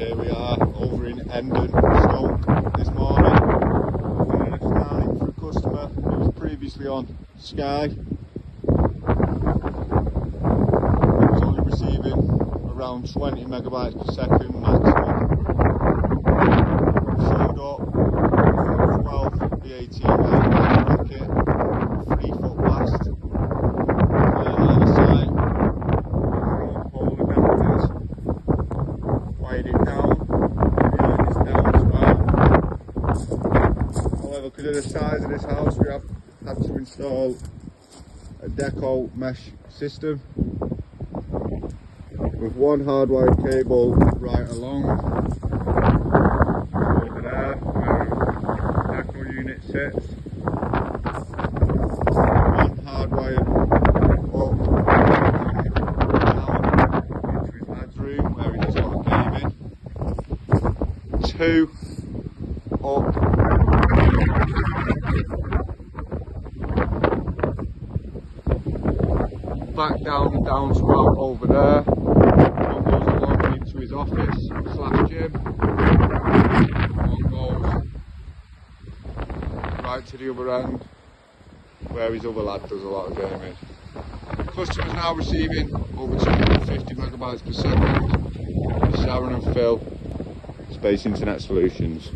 Here we are over in Hendon, Stoke this morning. We're Starlink for a customer who was previously on Sky. He was only receiving around 20 megabytes per second maximum. Showed up 12 the 18 bracket, 3-foot mast. Line of sight, pole adapters. Wired it down, behind this down as well. However, because of the size of this house, we have had to install a deco mesh system with one hardwired cable right along over there where the deco unit sits. One hardwired up down into his lad's room where he does a lot of gaming. Two up back down the downspout over there. One goes along into his office / gym. One goes right to the other end where his other lad does a lot of gaming. Customer's now receiving over 250 megabytes per second. Sharon and Phil, Space Internet Solutions.